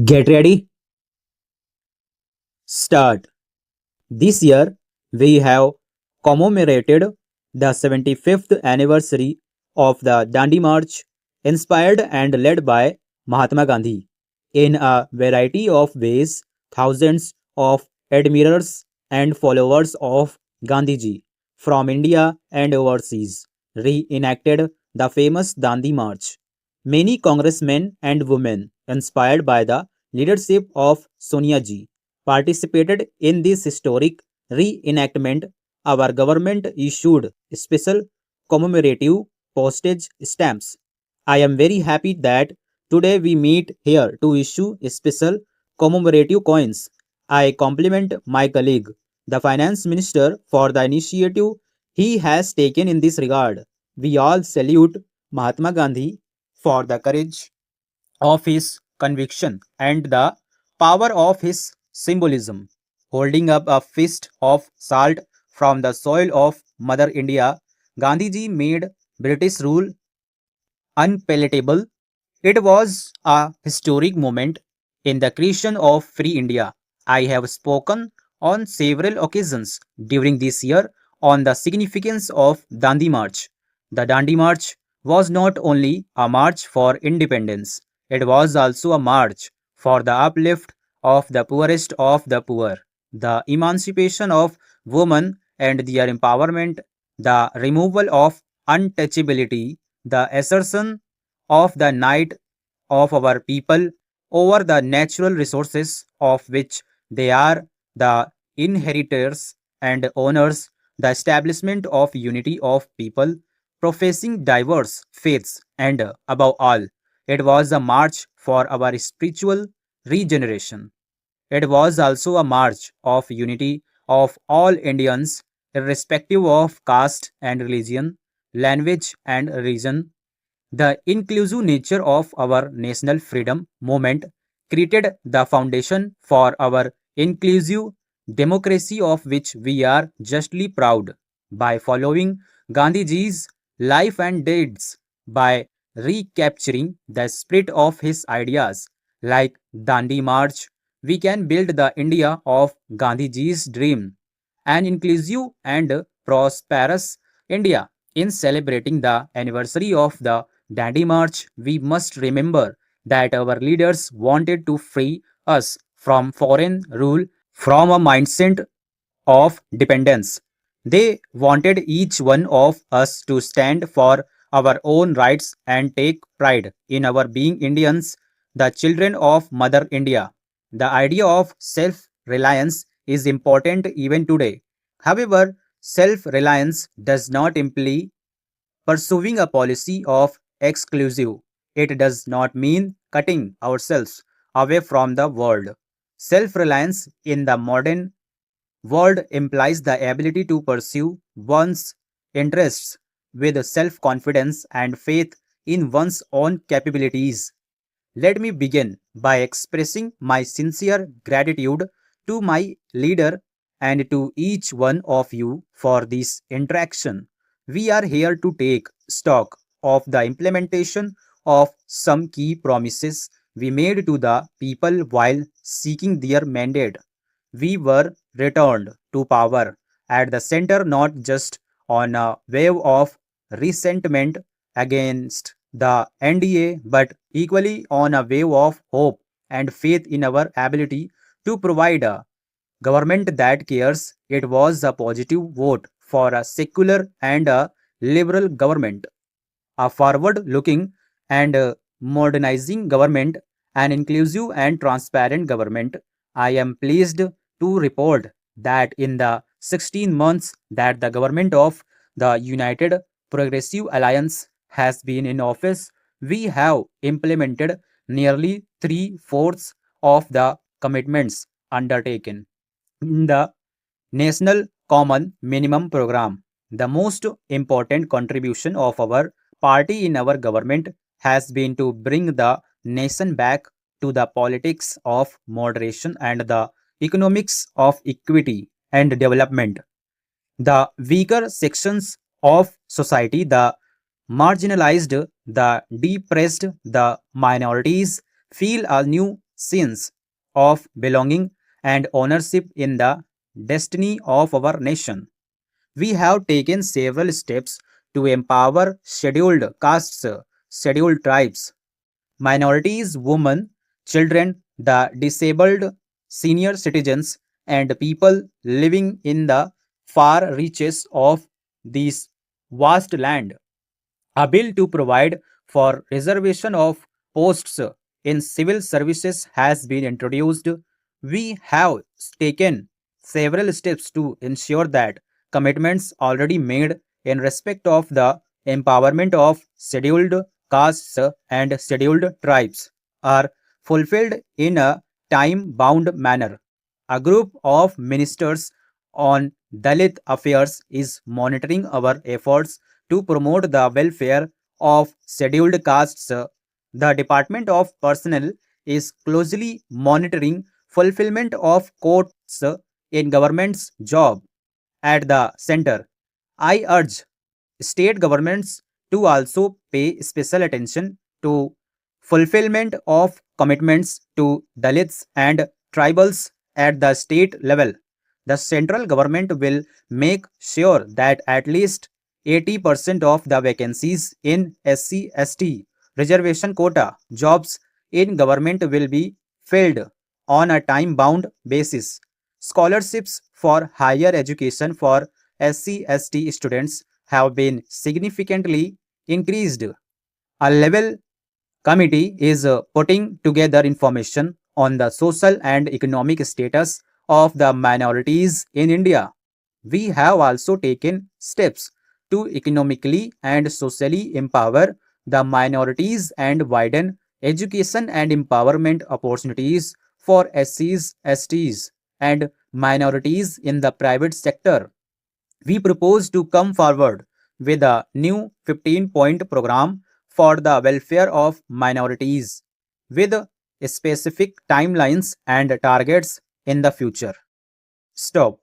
Get ready, start. This year, we have commemorated the 75th anniversary of the Dandi March, inspired and led by Mahatma Gandhi. In a variety of ways, thousands of admirers and followers of Gandhiji from India and overseas reenacted the famous Dandi March. Many congressmen and women, inspired by the leadership of Sonia Ji, participated in this historic reenactment. Our government issued special commemorative postage stamps. I am very happy that today we meet here to issue special commemorative coins. I compliment my colleague, the finance minister, for the initiative he has taken in this regard. We all salute Mahatma Gandhi for the courage of his conviction and the power of his symbolism. Holding up a fist of salt from the soil of Mother India, Gandhiji made British rule unpalatable. It was a historic moment in the creation of free India. I have spoken on several occasions during this year on the significance of Dandi March. The Dandi March was not only a march for independence, it was also a march for the uplift of the poorest of the poor, the emancipation of women and their empowerment, the removal of untouchability, the assertion of the right of our people over the natural resources of which they are the inheritors and owners, the establishment of unity of people professing diverse faiths, and above all, it was a march for our spiritual regeneration. It was also a march of unity of all Indians, irrespective of caste and religion, language and region. The inclusive nature of our national freedom movement created the foundation for our inclusive democracy, of which we are justly proud. By following Gandhiji's life and deeds, by recapturing the spirit of his ideas like Dandi March, we can build the India of Gandhiji's dream, an inclusive and prosperous India. In celebrating the anniversary of the Dandy March, we must remember that our leaders wanted to free us from foreign rule, from a mindset of dependence. They wanted each one of us to stand for our own rights and take pride in our being Indians, the children of Mother India. The idea of self reliance is important even today. However, self reliance does not imply pursuing a policy of exclusive. It does not mean cutting ourselves away from the world. Self reliance in the modern world implies the ability to pursue one's interests with self confidence and faith in one's own capabilities. Let me begin by expressing my sincere gratitude to my leader and to each one of you for this interaction. We are here to take stock of the implementation of some key promises we made to the people while seeking their mandate. We were returned to power at the center not just on a wave of resentment against the NDA, but equally on a wave of hope and faith in our ability to provide a government that cares. It was a positive vote for a secular and a liberal government, a forward looking and modernizing government, an inclusive and transparent government. I am pleased to report that in the 16 months that the government of the United Progressive Alliance has been in office, we have implemented nearly three-fourths of the commitments undertaken in the National Common Minimum Program. The most important contribution of our party in our government has been to bring the nation back to the politics of moderation and the economics of equity and development. The weaker sections of society, the marginalized, the depressed, the minorities feel a new sense of belonging and ownership in the destiny of our nation. We have taken several steps to empower scheduled castes, scheduled tribes, minorities, women, children, the disabled, senior citizens, and people living in the far reaches of this vast land. A bill to provide for reservation of posts in civil services has been introduced. We have taken several steps to ensure that commitments already made in respect of the empowerment of scheduled castes and scheduled tribes are fulfilled in a time bound manner. A group of ministers on Dalit affairs is monitoring our efforts to promote the welfare of scheduled castes. The Department of Personnel is closely monitoring fulfillment of quotas in government's job at the center. I urge state governments to also pay special attention to fulfillment of commitments to Dalits and tribals at the state level. The central government will make sure that at least 80% of the vacancies in SC/ST reservation quota jobs in government will be filled on a time bound basis. Scholarships for higher education for SC/ST students have been significantly increased. A level committee is putting together information on the social and economic status of the minorities in India. We have also taken steps to economically and socially empower the minorities and widen education and empowerment opportunities for SCs, STs, and minorities in the private sector. We propose to come forward with a new 15-point program for the welfare of minorities with specific timelines and targets in the future. Stop.